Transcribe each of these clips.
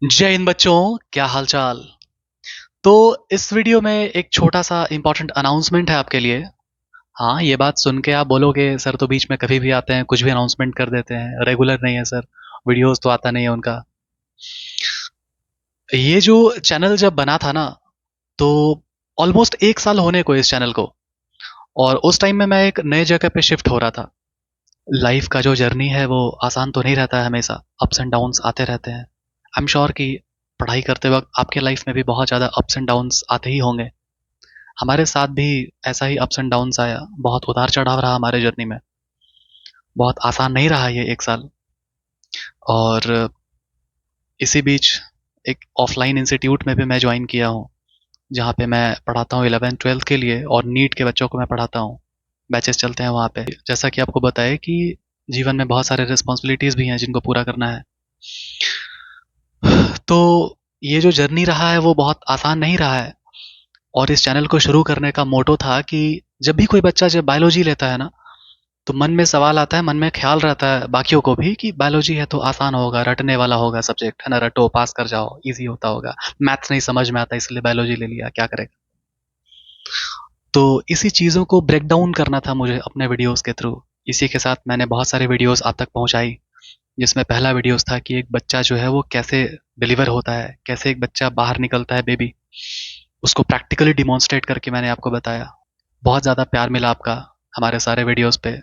जय हिंद बच्चों, क्या हालचाल। तो इस वीडियो में एक छोटा सा इंपॉर्टेंट अनाउंसमेंट है आपके लिए। हाँ, ये बात सुन के आप बोलोगे सर तो बीच में कभी भी आते हैं, कुछ भी अनाउंसमेंट कर देते हैं, रेगुलर नहीं है सर, वीडियोस तो आता नहीं है उनका। ये जो चैनल जब बना था ना, तो ऑलमोस्ट 1 साल होने को इस चैनल को। और उस टाइम में मैं एक नए जगह पे शिफ्ट हो रहा था। लाइफ का जो जर्नी है वो आसान तो नहीं रहता है, हमेशा अप्स एंड डाउन्स आते रहते हैं। आई एम श्योर कि पढ़ाई करते वक्त आपके लाइफ में भी बहुत ज़्यादा अप्स एंड डाउन्स आते ही होंगे। हमारे साथ भी ऐसा ही अप्स एंड डाउन्स आया, बहुत उतार चढ़ाव रहा हमारे जर्नी में। बहुत आसान नहीं रहा ये 1 साल। और इसी बीच एक ऑफलाइन इंस्टीट्यूट में भी मैं ज्वाइन किया हूँ, जहाँ पे मैं पढ़ाता हूँ 11th 12th के लिए, और नीट के बच्चों को मैं पढ़ाता हूँ। बैचेस चलते हैं वहाँ पे। जैसा कि आपको बताए कि जीवन में बहुत सारे रिस्पॉन्सिबिलिटीज़ भी हैं जिनको पूरा करना है। तो ये जो जर्नी रहा है वो बहुत आसान नहीं रहा है। और इस चैनल को शुरू करने का मोटो था कि जब भी कोई बच्चा जब बायोलॉजी लेता है ना, तो मन में सवाल आता है, मन में ख्याल रहता है बाकियों को भी कि बायोलॉजी है तो आसान होगा, रटने वाला होगा सब्जेक्ट, है ना, रटो पास कर जाओ, इजी होता होगा। मैथ्स नहीं समझ में आता इसलिए बायोलॉजी ले लिया, क्या करेगा। तो इसी चीज़ों को ब्रेक डाउन करना था मुझे अपने वीडियोस के थ्रू। इसी के साथ मैंने बहुत सारे वीडियोस आप तक पहुंचाई, जिसमें पहला वीडियोस था कि एक बच्चा जो है वो कैसे डिलीवर होता है, कैसे एक बच्चा बाहर निकलता है बेबी। उसको प्रैक्टिकली डिमॉन्स्ट्रेट करके मैंने आपको बताया। बहुत ज़्यादा प्यार मिला आपका हमारे सारे वीडियोस पे।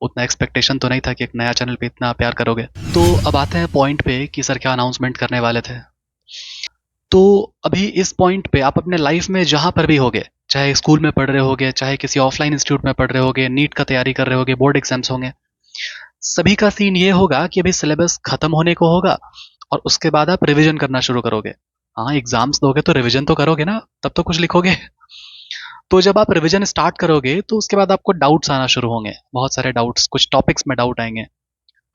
उतना एक्सपेक्टेशन तो नहीं था कि एक नया चैनल पे इतना प्यार करोगे। तो अब आते हैं पॉइंट पे कि सर क्या अनाउंसमेंट करने वाले थे। तो अभी इस पॉइंट पे आप अपने लाइफ में जहां पर भी होगे, चाहे स्कूल में पढ़ रहे होगे, चाहे किसी ऑफलाइन इंस्टीट्यूट में पढ़ रहे होगे, नीट का तैयारी कर रहे होगे, बोर्ड एग्जाम्स होंगे, सभी का सीन ये होगा कि अभी सिलेबस खत्म होने को होगा और उसके बाद आप रिवीजन करना शुरू करोगे। हाँ, एग्जाम्स दोगे तो रिवीजन तो करोगे ना, तब तो कुछ लिखोगे। तो जब आप रिवीजन स्टार्ट करोगे तो उसके बाद आपको डाउट्स आना शुरू होंगे, बहुत सारे डाउट्स, कुछ टॉपिक्स में डाउट आएंगे।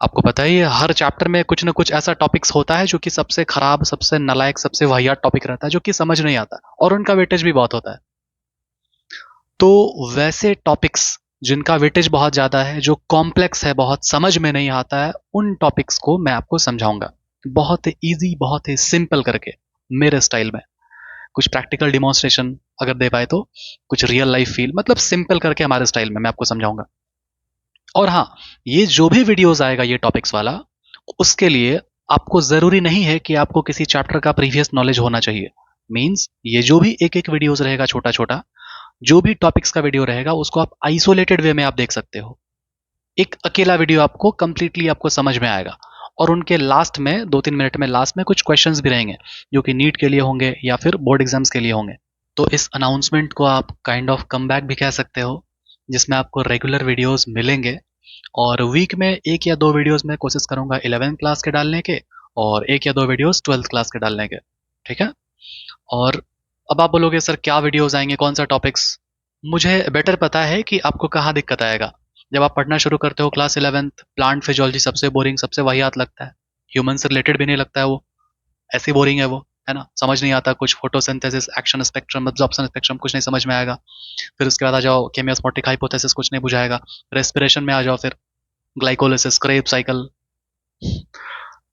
आपको पता ही है हर चैप्टर में कुछ ना कुछ ऐसा टॉपिक्स होता है जो कि सबसे खराब, सबसे नालायक, सबसे वाहियात टॉपिक रहता है, जो कि समझ नहीं आता और उनका वेटेज भी बहुत होता है। तो वैसे टॉपिक्स जिनका वेटेज बहुत ज्यादा है, जो कॉम्प्लेक्स है, बहुत समझ में नहीं आता है, उन टॉपिक्स को मैं आपको समझाऊंगा बहुत ही ईजी, बहुत ही सिंपल करके, मेरे स्टाइल में। कुछ प्रैक्टिकल डिमॉन्स्ट्रेशन अगर दे पाए तो, कुछ रियल लाइफ फील, मतलब सिंपल करके हमारे स्टाइल में मैं आपको समझाऊंगा। और हाँ, ये जो भी वीडियोस आएगा ये टॉपिक्स वाला, उसके लिए आपको जरूरी नहीं है कि आपको किसी चैप्टर का प्रीवियस नॉलेज होना चाहिए। मींस ये जो भी एक एक वीडियोस रहेगा छोटा छोटा, जो भी टॉपिक्स का वीडियो रहेगा उसको आप आइसोलेटेड वे में आप देख सकते हो। एक अकेला वीडियो आपको कंप्लीटली आपको समझ में आएगा। और उनके लास्ट में 2-3 मिनट में लास्ट में कुछ क्वेश्चंस भी रहेंगे, जो कि नीट के लिए होंगे या फिर बोर्ड एग्जाम्स के लिए होंगे। तो इस अनाउंसमेंट को आप काइंड ऑफ कम बैक भी कह सकते हो, जिसमें आपको रेगुलर वीडियोस मिलेंगे। और वीक में एक या दो वीडियोस मैं कोशिश करूंगा 11th क्लास के डालने के, और एक या दो वीडियोस 12th क्लास के डालने के। ठीक है। और अब आप बोलोगे सर क्या वीडियोस आएंगे, कौन सा टॉपिक्स। मुझे बेटर पता है कि आपको कहाँ दिक्कत आएगा। जब आप पढ़ना शुरू करते हो क्लास 11th, प्लांट फिजियोलॉजी सबसे बोरिंग, सबसे वाहियात लगता है। ह्यूमन से रिलेटेड भी नहीं लगता है वो, ऐसी बोरिंग है वो, है ना, समझ नहीं आता कुछ। Photosynthesis, action spectrum, absorption spectrum कुछ नहीं समझ में आएगा। फिर उसके बाद आ जाओ केमियोस्मोटिक हाइपोथेसिस, कुछ नहीं बुझाएगा। रेस्पिरेशन में आ जाओ फिर, ग्लाइकोलिसिस, क्रेब साइकिल।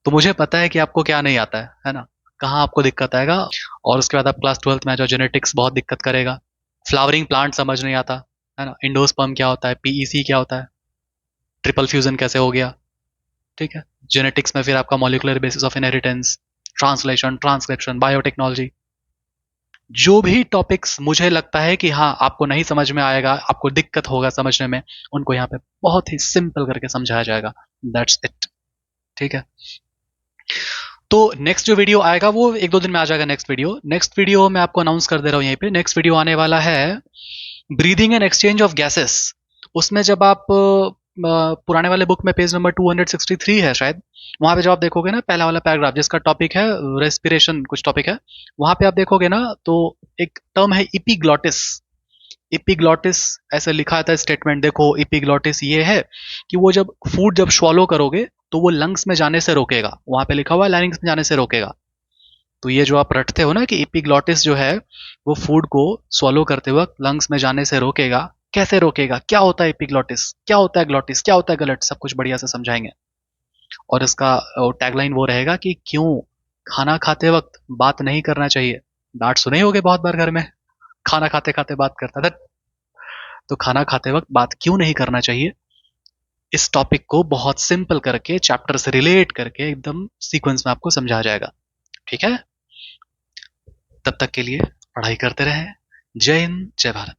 तो मुझे पता है कि आपको क्या नहीं आता है ना, कहाँ आपको दिक्कत आएगा। और उसके बाद आप क्लास 12th में आ जाओ, जेनेटिक्स बहुत दिक्कत करेगा। फ्लावरिंग प्लांट समझ नहीं आता, है ना, इंडोस्पर्म क्या होता है, पीईसी क्या होता है, ट्रिपल फ्यूजन कैसे हो गया। ठीक है। जेनेटिक्स में फिर आपका molecular basis of inheritance, translation, transcription, biotechnology. जो भी टॉपिक्स मुझे लगता है कि हाँ आपको नहीं समझ में आएगा, आपको दिक्कत होगा समझने में, उनको यहाँ पे बहुत ही सिंपल करके समझाया जाएगा। That's it. ठीक है। तो नेक्स्ट जो वीडियो आएगा वो 1-2 दिन में आ जाएगा। नेक्स्ट वीडियो मैं आपको अनाउंस कर दे रहा हूँ यहीं पे। नेक्स्ट वीडियो आने वाला है breathing and exchange of gases. उसमें जब आप पुराने वाले बुक में पेज नंबर 263 है शायद, वहां पे जब आप देखोगे ना, पहला वाला पैराग्राफ जिसका टॉपिक है रेस्पिरेशन, कुछ टॉपिक है, वहां पे आप देखोगे ना तो एक टर्म है इपीग्लॉटिस। इपीग्लॉटिस ऐसे लिखा था स्टेटमेंट, देखो इपीग्लॉटिस ये है कि वो जब फूड जब स्वॉलो करोगे तो वो लंग्स में जाने से रोकेगा, वहां पे लिखा हुआ है लैरिंग्स में जाने से रोकेगा। तो ये जो आप रटते हो ना कि इपीग्लॉटिस जो है वो फूड को स्वॉलो करते वक्त लंग्स में जाने से रोकेगा, कैसे रोकेगा, क्या होता है इपीग्लॉटिस, क्या होता है ग्लॉटिस, क्या होता है गलट, सब कुछ बढ़िया से समझाएंगे। और इसका टैगलाइन वो रहेगा कि क्यों खाना खाते वक्त बात नहीं करना चाहिए। डांट सुने ही होगे बहुत बार घर में, खाना खाते खाते बात करता था। तो खाना खाते वक्त बात क्यों नहीं करना चाहिए, इस टॉपिक को बहुत सिंपल करके चैप्टर से रिलेट करके एकदम सीक्वेंस में आपको समझा जाएगा। ठीक है, तब तक के लिए पढ़ाई करते रहें। जय हिंद, जय भारत।